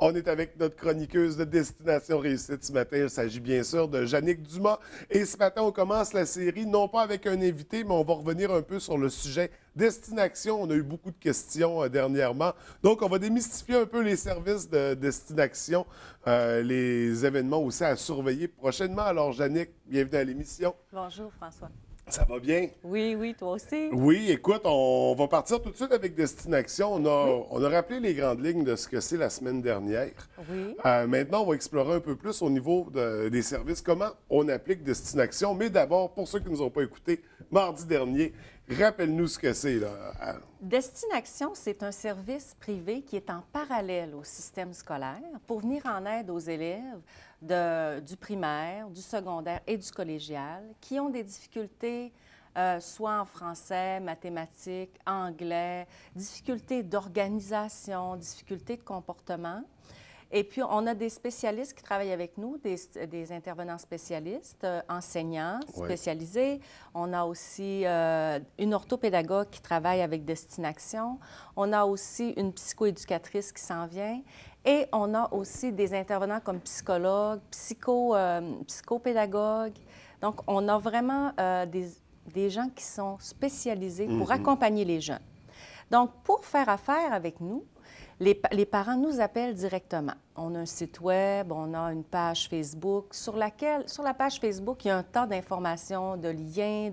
On est avec notre chroniqueuse de Destination Réussite ce matin. Il s'agit bien sûr de Jannick Dumas. Et ce matin, on commence la série, non pas avec un invité, mais on va revenir un peu sur le sujet Destination. On a eu beaucoup de questions dernièrement. Donc, on va démystifier un peu les services de Destination, les événements aussi à surveiller prochainement. Alors, Jannick, bienvenue à l'émission. Bonjour, François. Ça va bien? Oui, oui, toi aussi. Oui, écoute, on va partir tout de suite avec Destination. Oui. On a rappelé les grandes lignes de ce que c'est la semaine dernière. Oui. Maintenant, on va explorer un peu plus au niveau des services, comment on applique Destination. Mais d'abord, pour ceux qui ne nous ont pas écoutés, mardi dernier, rappelle-nous ce que c'est, là. Destination, c'est un service privé qui est en parallèle au système scolaire pour venir en aide aux élèves du primaire, du secondaire et du collégial qui ont des difficultés soit en français, mathématiques, anglais, difficultés d'organisation, difficultés de comportement. Et puis, on a des spécialistes qui travaillent avec nous, des intervenants spécialistes, enseignants spécialisés. On a aussi une orthopédagogue qui travaille avec Destination. On a aussi une psychoéducatrice qui s'en vient. Et on a aussi des intervenants comme psychologues, psychopédagogues. Donc, on a vraiment des gens qui sont spécialisés pour accompagner les jeunes. Donc, pour faire affaire avec nous, les parents nous appellent directement. On a un site web, on a une page Facebook sur la page Facebook, il y a un tas d'informations, de liens,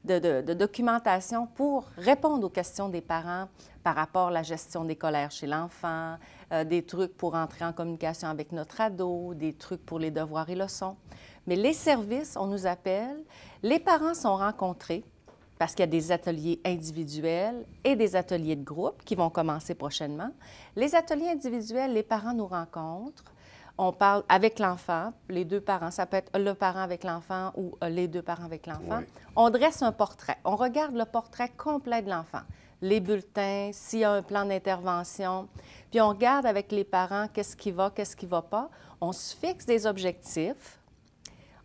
de documentation pour répondre aux questions des parents par rapport à la gestion des colères chez l'enfant, des trucs pour entrer en communication avec notre ado, des trucs pour les devoirs et leçons. Mais les services, on nous appelle, les parents sont rencontrés, parce qu'il y a des ateliers individuels et des ateliers de groupe qui vont commencer prochainement. Les ateliers individuels, les parents nous rencontrent. On parle avec l'enfant, les deux parents. Ça peut être le parent avec l'enfant ou les deux parents avec l'enfant. Oui. On dresse un portrait. On regarde le portrait complet de l'enfant. Les bulletins, s'il y a un plan d'intervention. Puis on regarde avec les parents qu'est-ce qui va pas. On se fixe des objectifs.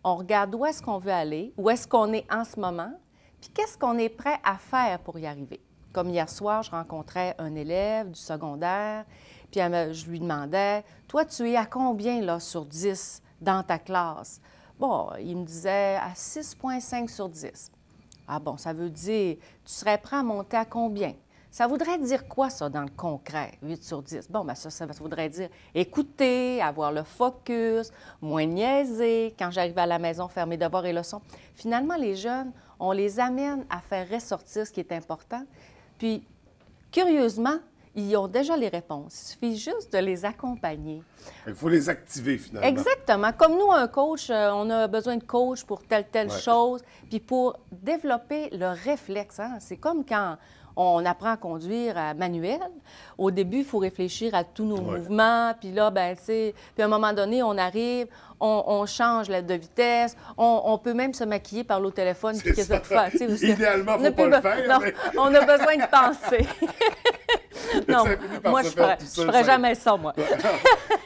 On regarde où est-ce qu'on veut aller, où est-ce qu'on est en ce moment. Puis qu'est-ce qu'on est prêt à faire pour y arriver? Comme hier soir, je rencontrais un élève du secondaire, puis je lui demandais, « Toi, tu es à combien là, sur 10 dans ta classe? » Bon, il me disait à 6,5 sur 10. Ah bon, ça veut dire, tu serais prêt à monter à combien? Ça voudrait dire quoi, ça, dans le concret, 8 sur 10? Bon, bien ça voudrait dire écouter, avoir le focus, moins niaiser, quand j'arrive à la maison, faire mes devoirs et leçons. Finalement, les jeunes, on les amène à faire ressortir ce qui est important. Puis, curieusement, ils ont déjà les réponses. Il suffit juste de les accompagner. Il faut les activer, finalement. Exactement. Comme nous, un coach, on a besoin de coach pour telle chose, puis pour développer le réflexe. Hein? C'est comme quand on apprend à conduire à manuel. Au début, il faut réfléchir à tous nos mouvements. Puis là, ben tu sais, puis à un moment donné, on arrive, on change de vitesse. On peut même se maquiller par le téléphone. Puis qu'est-ce que faire? Idéalement, il ne faut pas le faire. Non, mais... on a besoin de penser. Non, moi, je ne ferais jamais ça, moi.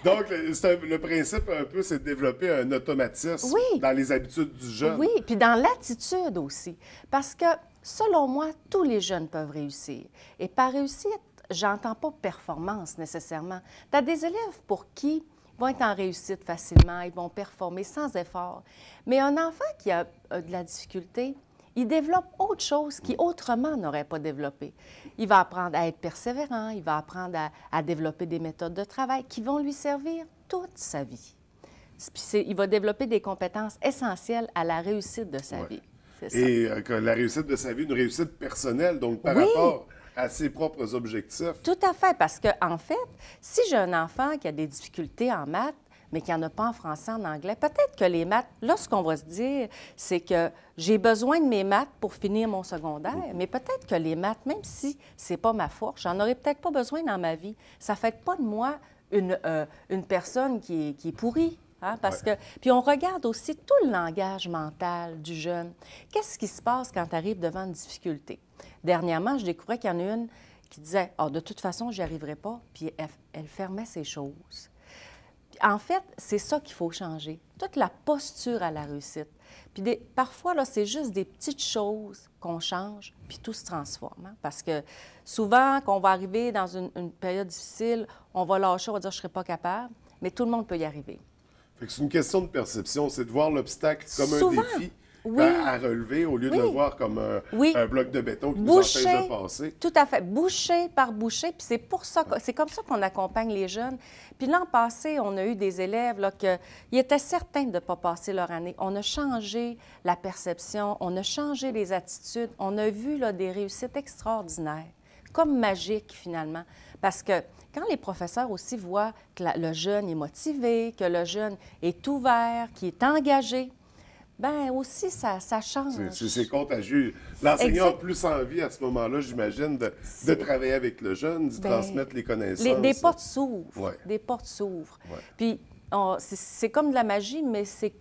Donc, le principe, un peu, c'est de développer un automatisme dans les habitudes du jeune. Oui, puis dans l'attitude aussi. Parce que, selon moi, tous les jeunes peuvent réussir. Et par réussite, j'entends pas performance nécessairement. Tu as des élèves pour qui ils vont être en réussite facilement, ils vont performer sans effort. Mais un enfant qui a de la difficulté, il développe autre chose qu'il autrement n'aurait pas développé. Il va apprendre à être persévérant, il va apprendre à développer des méthodes de travail qui vont lui servir toute sa vie. Il va développer des compétences essentielles à la réussite de sa vie. Et la réussite de sa vie, une réussite personnelle, donc par rapport à ses propres objectifs. Tout à fait, parce que en fait, si j'ai un enfant qui a des difficultés en maths, mais qui n'en a pas en français, en anglais, peut-être que les maths, là, ce qu'on va se dire, c'est que j'ai besoin de mes maths pour finir mon secondaire, mais peut-être que les maths, même si ce n'est pas ma force, j'en aurais peut-être pas besoin dans ma vie. Ça ne fait pas de moi une personne qui est pourrie. Hein, parce que, puis on regarde aussi tout le langage mental du jeune. Qu'est-ce qui se passe quand tu arrives devant une difficulté? Dernièrement, je découvrais qu'il y en a une qui disait « Ah, de toute façon, je n'y arriverai pas », puis elle fermait ses choses. En fait, c'est ça qu'il faut changer, toute la posture à la réussite. Puis parfois, là, c'est juste des petites choses qu'on change, puis tout se transforme. Hein? Parce que souvent, quand on va arriver dans une période difficile, on va lâcher, on va dire « je ne serai pas capable », mais tout le monde peut y arriver. Fait que c'est une question de perception, c'est de voir l'obstacle comme Souvent, un défi oui. à relever au lieu de le voir comme un bloc de béton qui nous empêche de passer. Tout à fait. Bouchée par bouchée. Puis c'est pour ça, c'est comme ça qu'on accompagne les jeunes. Puis l'an passé, on a eu des élèves là, ils étaient certains de ne pas passer leur année. On a changé la perception, on a changé les attitudes, on a vu là, des réussites extraordinaires, comme magiques finalement. Parce que quand les professeurs aussi voient que le jeune est motivé, que le jeune est ouvert, qu'il est engagé, bien aussi, ça change. C'est contagieux. L'enseignant a plus envie à ce moment-là, j'imagine, de travailler avec le jeune, d'y transmettre les connaissances. Des portes s'ouvrent. Ouais. Des portes s'ouvrent. Ouais. Puis, c'est comme de la magie, mais c'est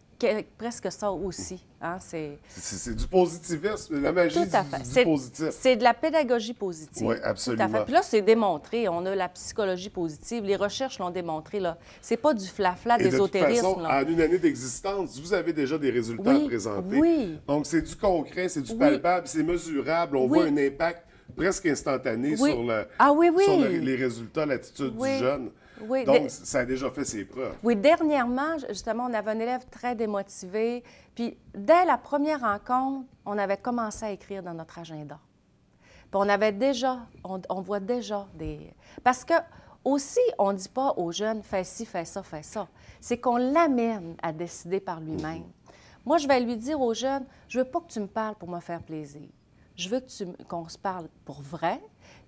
presque ça aussi. Hein? C'est du positivisme, la magie du positif. C'est de la pédagogie positive. Oui, absolument. Tout à fait. Puis là, c'est démontré. On a la psychologie positive. Les recherches l'ont démontré. C'est pas du flafla d'ésotérisme. De toute façon, en une année d'existence, vous avez déjà des résultats à présenter. Oui. Donc, c'est du concret, c'est du palpable, c'est mesurable. On voit un impact presque instantané sur, sur les résultats, l'attitude du jeune. Oui, donc, ça a déjà fait ses preuves. Oui, dernièrement, justement, on avait un élève très démotivé. Puis, dès la première rencontre, on avait commencé à écrire dans notre agenda. Puis, on avait déjà, on voit déjà des... Parce que, aussi, on ne dit pas aux jeunes, fais ci, fais ça, fais ça. C'est qu'on l'amène à décider par lui-même. Moi, je vais lui dire aux jeunes, je veux pas que tu me parles pour me faire plaisir. Je veux qu'on se parle pour vrai,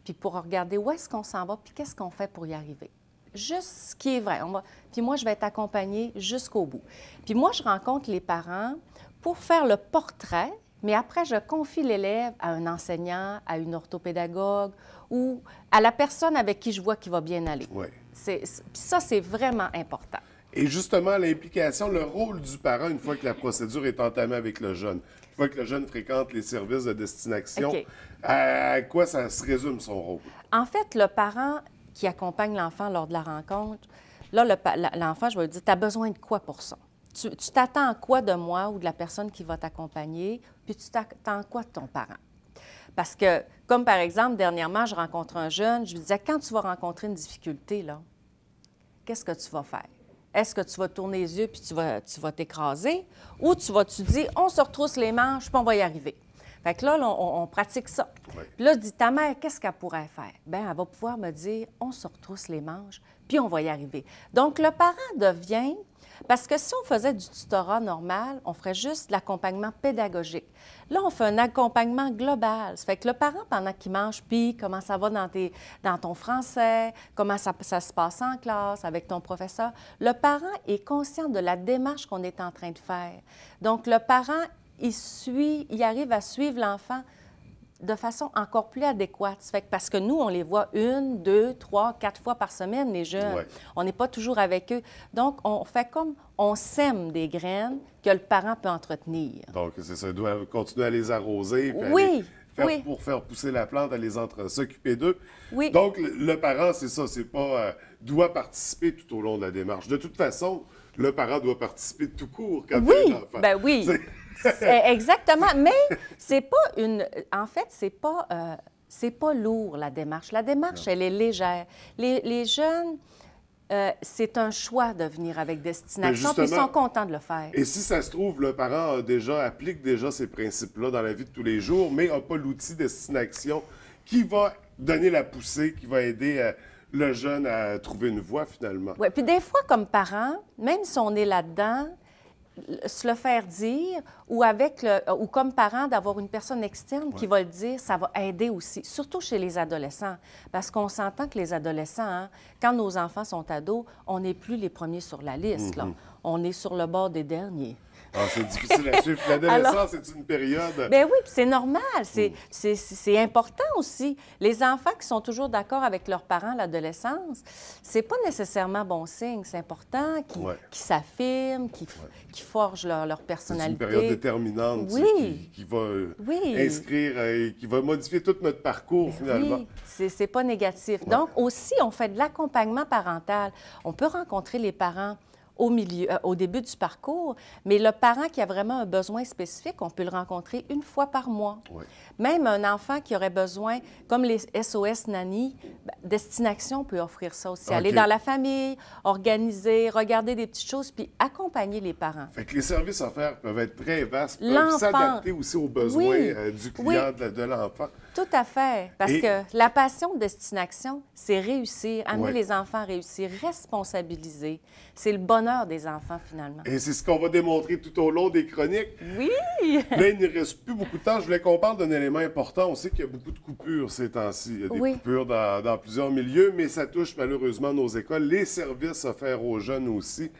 puis pour regarder où est-ce qu'on s'en va, puis qu'est-ce qu'on fait pour y arriver. Juste ce qui est vrai. Puis moi, je vais être accompagnée jusqu'au bout. Puis moi, je rencontre les parents pour faire le portrait, mais après, je confie l'élève à un enseignant, à une orthopédagogue ou à la personne avec qui je vois qu'il va bien aller. Oui. Puis ça, c'est vraiment important. Et justement, l'implication, le rôle du parent, une fois que la procédure est entamée avec le jeune, une fois que le jeune fréquente les services de destination, à quoi ça se résume son rôle? En fait, le parent qui accompagne l'enfant lors de la rencontre, là, l'enfant, je vais lui dire, tu as besoin de quoi pour ça? Tu t'attends quoi de moi ou de la personne qui va t'accompagner, puis tu t'attends quoi de ton parent? Parce que, comme par exemple, dernièrement, je rencontre un jeune, je lui disais, quand tu vas rencontrer une difficulté, là, qu'est-ce que tu vas faire? Est-ce que tu vas tourner les yeux puis tu vas t'écraser? Ou tu dis, on se retrousse les manches puis on va y arriver? Fait que là, on pratique ça. Oui. Puis là, je dis, ta mère, qu'est-ce qu'elle pourrait faire? Bien, elle va pouvoir me dire, on se retrousse les manches, puis on va y arriver. Donc, le parent devient... Parce que si on faisait du tutorat normal, on ferait juste de l'accompagnement pédagogique. Là, on fait un accompagnement global. Ça fait que le parent, pendant qu'il mange, puis comment ça va dans ton français, comment ça se passe en classe, avec ton professeur, le parent est conscient de la démarche qu'on est en train de faire. Donc, le parent, il arrive à suivre l'enfant de façon encore plus adéquate. Ça fait que parce que nous, on les voit 1, 2, 3, 4 fois par semaine, les jeunes. Ouais. On n'est pas toujours avec eux. Donc, on fait comme on sème des graines que le parent peut entretenir. Donc, c'est ça, il doit continuer à les arroser. Puis pour faire pousser la plante, à s'occuper d'eux. Oui. Donc, le parent, c'est ça, c'est pas... doit participer tout au long de la démarche. De toute façon, le parent doit participer tout court quand il y a un enfant. Ben oui. Exactement, mais c'est pas une... En fait, c'est pas lourd, la démarche. La démarche, elle est légère. Les jeunes, c'est un choix de venir avec destination, puis ils sont contents de le faire. Et si ça se trouve, le parent applique déjà ces principes-là dans la vie de tous les jours, mais n'a pas l'outil destination qui va donner la poussée, qui va aider le jeune à trouver une voie, finalement. Oui, puis des fois, comme parent, même si on est là-dedans, se le faire dire ou comme parent d'avoir une personne externe qui va le dire, ça va aider aussi, surtout chez les adolescents. Parce qu'on s'entend que les adolescents, hein, quand nos enfants sont ados, on n'est plus les premiers sur la liste. Là. On est sur le bord des derniers. Ah, c'est difficile à suivre. L'adolescence, c'est une période... Ben oui, puis c'est normal, c'est important aussi. Les enfants qui sont toujours d'accord avec leurs parents à l'adolescence, c'est pas nécessairement bon signe. C'est important qu'ils s'affirment, qu'ils forgent leur personnalité. C'est une période déterminante qui va inscrire et qui va modifier tout notre parcours, finalement. Oui, c'est pas négatif. Donc, aussi, on fait de l'accompagnement parental. On peut rencontrer les parents au début du parcours, mais le parent qui a vraiment un besoin spécifique, on peut le rencontrer une fois par mois. Oui. Même un enfant qui aurait besoin, comme les SOS Nanny, Destination peut offrir ça aussi. Aller dans la famille, organiser, regarder des petites choses, puis accompagner les parents. Fait que les services offerts peuvent être très vastes, peuvent s'adapter aussi aux besoins du client, de l'enfant. Tout à fait. Parce que la passion de Destination, c'est réussir, amener les enfants à réussir, responsabiliser. C'est le bonheur des enfants, finalement. Et c'est ce qu'on va démontrer tout au long des chroniques. Oui! Là, il ne reste plus beaucoup de temps. Je voulais qu'on parle d'un élément important. On sait qu'il y a beaucoup de coupures ces temps-ci. Il y a des coupures dans plusieurs milieux, mais ça touche malheureusement nos écoles. Les services offerts aux jeunes aussi.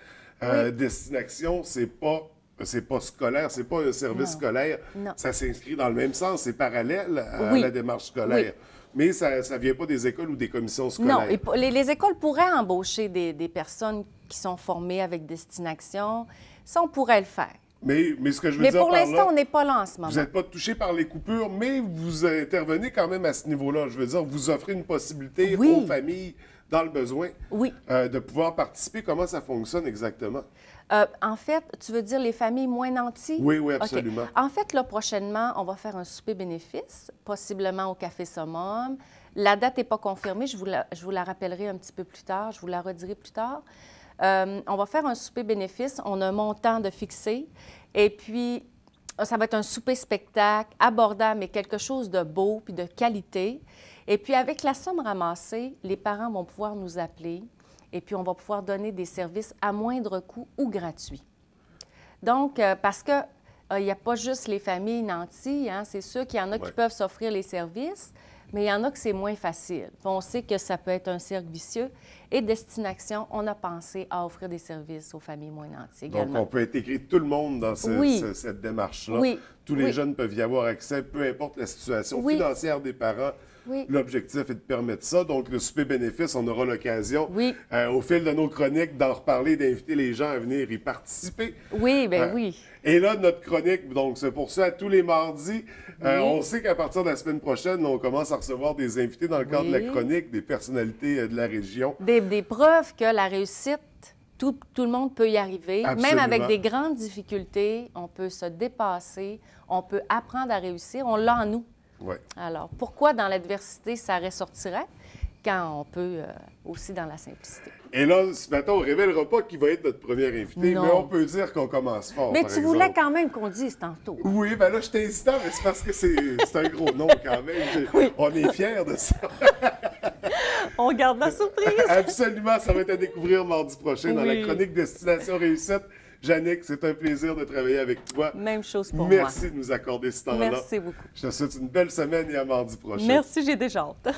Destination, c'est pas scolaire, c'est pas un service scolaire. Non. Ça s'inscrit dans le même sens, c'est parallèle à la démarche scolaire. Mais ça ne vient pas des écoles ou des commissions scolaires. Non, et les écoles pourraient embaucher des personnes qui sont formées avec Destination. Ça, on pourrait le faire. Mais ce que je veux dire Mais pour par l'instant, là, on n'est pas là en ce moment. vous n'êtes pas touché par les coupures, mais vous intervenez quand même à ce niveau-là. Je veux dire, vous offrez une possibilité aux familles dans le besoin de pouvoir participer. Comment ça fonctionne exactement? En fait, tu veux dire les familles moins nanties? Oui, absolument. Okay. En fait, là, prochainement, on va faire un souper bénéfice, possiblement au Café Summum. La date n'est pas confirmée, je vous la rappellerai un petit peu plus tard, je vous la redirai plus tard. On va faire un souper bénéfice, on a un montant de fixé, et puis ça va être un souper spectacle, abordable, mais quelque chose de beau puis de qualité. Et puis avec la somme ramassée, les parents vont pouvoir nous appeler, et puis on va pouvoir donner des services à moindre coût ou gratuits. Donc, parce que il n'y a pas juste les familles nanties, hein, c'est sûr qu'il y en a qui peuvent s'offrir les services, mais il y en a que c'est moins facile. Puis on sait que ça peut être un cercle vicieux. Et Destination, on a pensé à offrir des services aux familles moins nanties également. Donc, on peut intégrer tout le monde dans cette démarche-là. Oui. Tous les jeunes peuvent y avoir accès, peu importe la situation financière des parents. L'objectif est de permettre ça. Donc, le souper bénéfice, on aura l'occasion, au fil de nos chroniques, d'en reparler, d'inviter les gens à venir y participer. Oui, bien oui. Et là, notre chronique, donc, c'est pour ça, tous les mardis. On sait qu'à partir de la semaine prochaine, on commence à recevoir des invités dans le cadre de la chronique, des personnalités de la région. Des preuves que la réussite, tout le monde peut y arriver. Absolument. Même avec des grandes difficultés, on peut se dépasser, on peut apprendre à réussir, on l'a en nous. Ouais. Alors, pourquoi dans l'adversité, ça ressortirait quand on peut aussi dans la simplicité? Et là, ce matin, on ne révélera pas qui va être notre premier invité, mais on peut dire qu'on commence fort, Mais par tu exemple. voulais quand même qu'on dise tantôt. Oui, bien là, je suis hésitant, mais c'est parce que c'est un gros nom quand même. On est fiers de ça. On garde la surprise. Absolument, ça va être à découvrir mardi prochain dans la chronique Destination Réussite. Jannick, c'est un plaisir de travailler avec toi. Même chose pour moi. Merci de nous accorder ce temps-là. Merci beaucoup. Je te souhaite une belle semaine et à mardi prochain. Merci, j'ai déjà hâte.